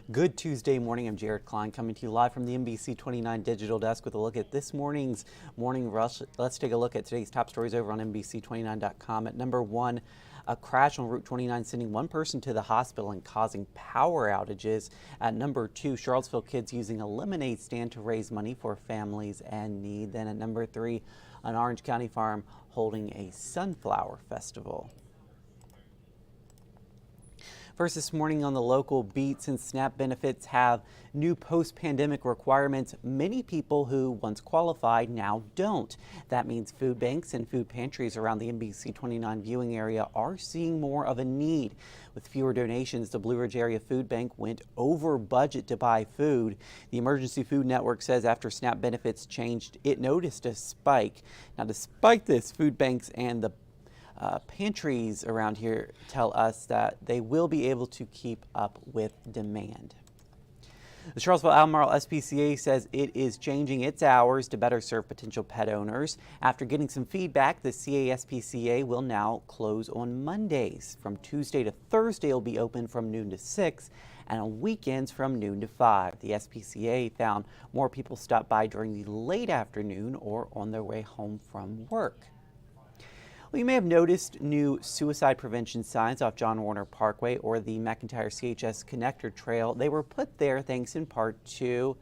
Good Tuesday morning. I'm Jared Klein coming to you live from the NBC29 Digital Desk with a look at this morning's Morning Rush. Let's take a look at today's top stories over on NBC29.com. At number one, a crash on Route 29 sending one person to the hospital and causing power outages. At number two, Charlottesville kids using a lemonade stand to raise money for families in need. Then at number three, an Orange County farm holding a sunflower festival. First this morning on the local beat, since SNAP benefits have new post-pandemic requirements, many people who once qualified now don't. That means food banks and food pantries around the NBC29 viewing area are seeing more of a need. With fewer donations, the Blue Ridge Area Food Bank went over budget to buy food. The Emergency Food Network says after SNAP benefits changed, it noticed a spike. Now, despite this, food banks and the pantries around here tell us that they will be able to keep up with demand. The Charlottesville Albemarle SPCA says it is changing its hours to better serve potential pet owners. After getting some feedback, the CASPCA will now close on Mondays. From Tuesday to Thursday, it will be open from noon to 6, and on weekends from noon to 5. The SPCA found more people stop by during the late afternoon or on their way home from work. Well, you may have noticed new suicide prevention signs off John Warner Parkway or the McIntyre CHS Connector Trail. They were put there thanks in part to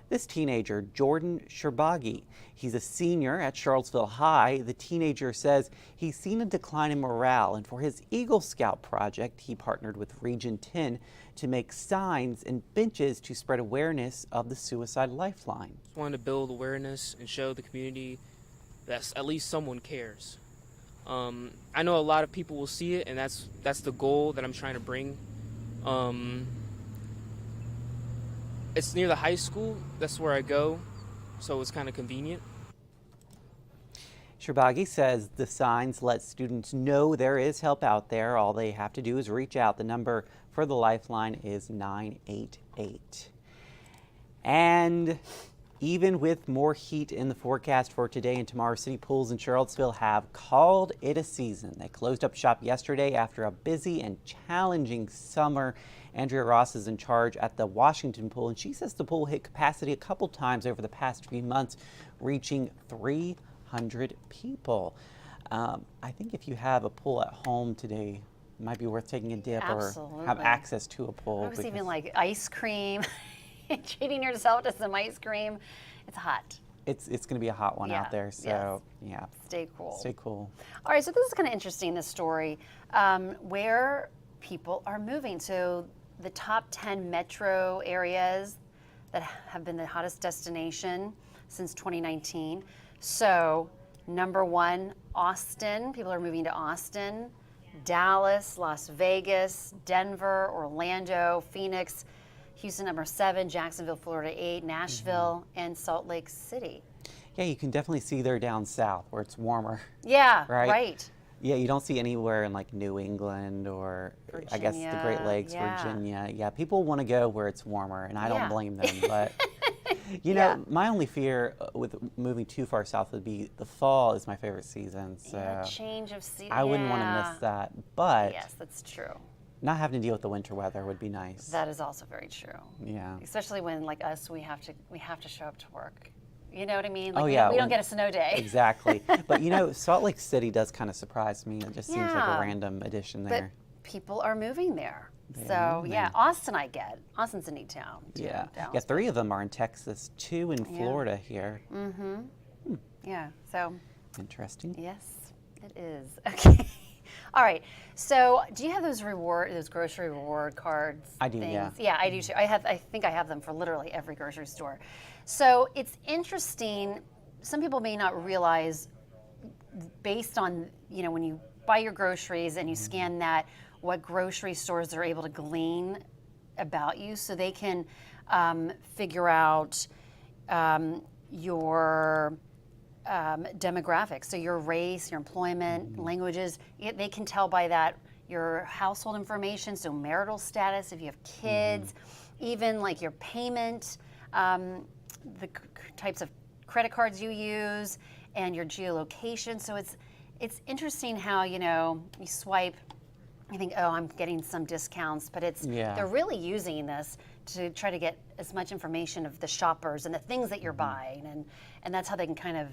this teenager, Jordan Sherbagi. He's a senior at Charlottesville High. The teenager says he's seen a decline in morale, and for his Eagle Scout project, he partnered with Region 10 to make signs and benches to spread awareness of the suicide lifeline. I wanted to build awareness and show the community that at least someone cares. I know a lot of people will see it, and that's the goal that I'm trying to bring. It's near the high school. That's where I go, so it's kind of convenient. Sherbagi says the signs let students know there is help out there. All they have to do is reach out. The number for the lifeline is 988. And even with more heat in the forecast for today and tomorrow, city pools in Charlottesville have called it a season. They closed up shop yesterday after a busy and challenging summer. Andrea Ross is in charge at the Washington pool, and she says the pool hit capacity a couple times over the past few months, reaching 300 people. I think if you have a pool at home today, it might be worth taking a dip. Absolutely. Or have access to a pool. I was even like ice cream. Treating yourself to some ice cream. It's hot. It's going to be a hot one out there, so yeah. Stay cool. Stay cool. All right, so this is kind of interesting, this story, where people are moving. So the top 10 metro areas that have been the hottest destination since 2019. So number one, Austin. People are moving to Austin. Dallas, Las Vegas, Denver, Orlando, Phoenix, Houston number 7, Jacksonville, Florida 8, Nashville, and Salt Lake City. Yeah, you can definitely see they're down south where it's warmer. Yeah, right. Yeah, you don't see anywhere in like New England or Virginia, I guess the Great Lakes, Virginia. Yeah, people want to go where it's warmer, and I don't blame them. But you know, my only fear with moving too far south would be the fall is my favorite season. So change of season. I wouldn't want to miss that. But yes, that's true. Not having to deal with the winter weather would be nice. That is also very true. Yeah. Especially when, like us, we have to show up to work. You know what I mean? Like, we don't get a snow day. Exactly. But you know, Salt Lake City does kind of surprise me. It just seems like a random addition there. But people are moving there. So yeah, Austin I get. Austin's a neat town. Too, yeah. 3 of them are in Texas, 2 in Florida here. Yeah. So. Interesting. Yes, it is. Okay. All right. So, do you have those grocery reward cards? I do. Things? Yeah. Yeah, I do too. I think I have them for literally every grocery store. So it's interesting. Some people may not realize, based on when you buy your groceries and you scan that, what grocery stores are able to glean about you, so they can figure out your demographics, so your race, your employment, languages. They can tell by that your household information, so marital status, if you have kids, even like your payment, the types of credit cards you use, and your geolocation. So it's interesting how you swipe you think, oh, I'm getting some discounts, but they're really using this to try to get as much information of the shoppers and the things that you're buying, and that's how they can kind of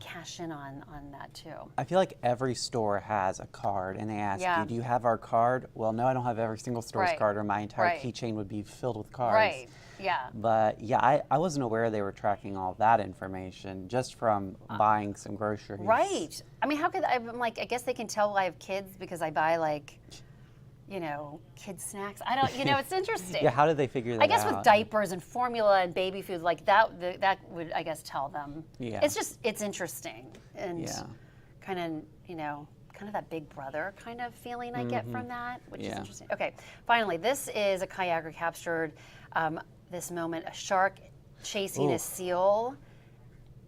cash in on that too. I feel like every store has a card, and they ask you, do you have our card? Well, no, I don't have every single store's card, or my entire keychain would be filled with cards. Right, yeah. But yeah, I wasn't aware they were tracking all that information just from buying some groceries. Right. I mean, how could I'm like, I guess they can tell I have kids because I buy like, kids snacks. I don't, it's interesting. Yeah, how did they figure that out? I guess with diapers and formula and baby food, like that would, I guess, tell them. Yeah. It's interesting. And kind of that big brother kind of feeling I get from that, which is interesting. Okay, finally, this is a kayaker captured this moment, a shark chasing a seal.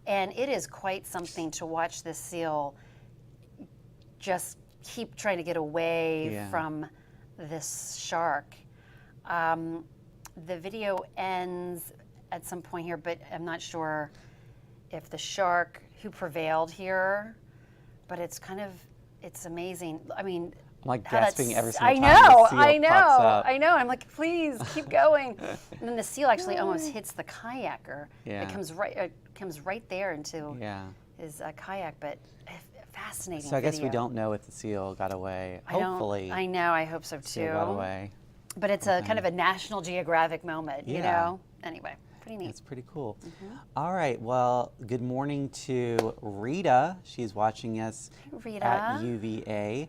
And it is quite something to watch this seal just keep trying to get away from this shark. The video ends at some point here, but I'm not sure if the shark who prevailed here, but it's amazing. I mean, I'm like gasping every single time the seal pops up. I know. I'm like, please keep going. And then the seal actually almost hits the kayaker. Yeah. It comes right there into his kayak, but fascinating. So I guess we don't know if the seal got away. Hopefully. I know. I hope so too. Seal got away. But it's a kind of a National Geographic moment, you know? Anyway, pretty neat. It's pretty cool. All right. Well, good morning to Rita. She's watching us at UVA.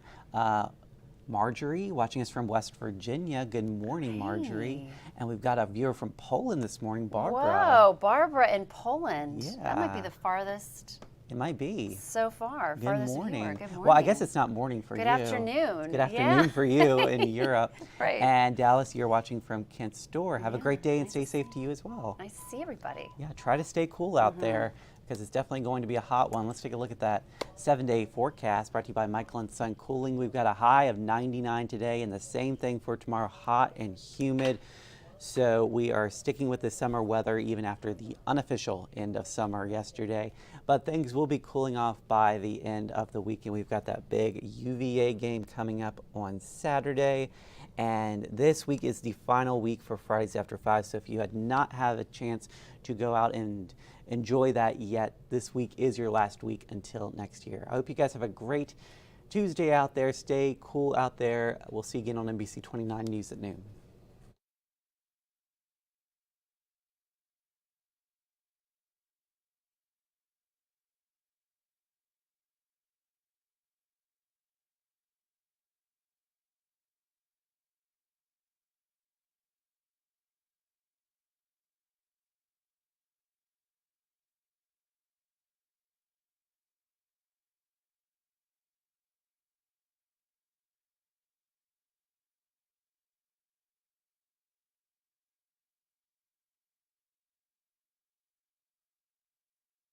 Marjorie, watching us from West Virginia. Good morning, Marjorie. And we've got a viewer from Poland this morning, Barbara. Whoa, Barbara in Poland. Yeah. That might be the farthest. It might be. So far. Good farthest morning. Viewer. Good morning. Well, I guess it's not morning for you. Good afternoon. Good afternoon for you in Europe. Right. And Dallas, you're watching from Kent's Store. Have a great day and stay safe to you as well. Nice to see everybody. Yeah, try to stay cool out there because it's definitely going to be a hot one. Let's take a look at that 7-day forecast brought to you by Michael & Son Cooling. We've got a high of 99 today and the same thing for tomorrow, hot and humid. So we are sticking with the summer weather even after the unofficial end of summer yesterday. But things will be cooling off by the end of the weekend. We've got that big UVA game coming up on Saturday. And this week is the final week for Fridays After 5. So if you had not had a chance to go out and enjoy that yet, this week is your last week until next year. I hope you guys have a great Tuesday out there. Stay cool out there. We'll see you again on NBC29 News at noon.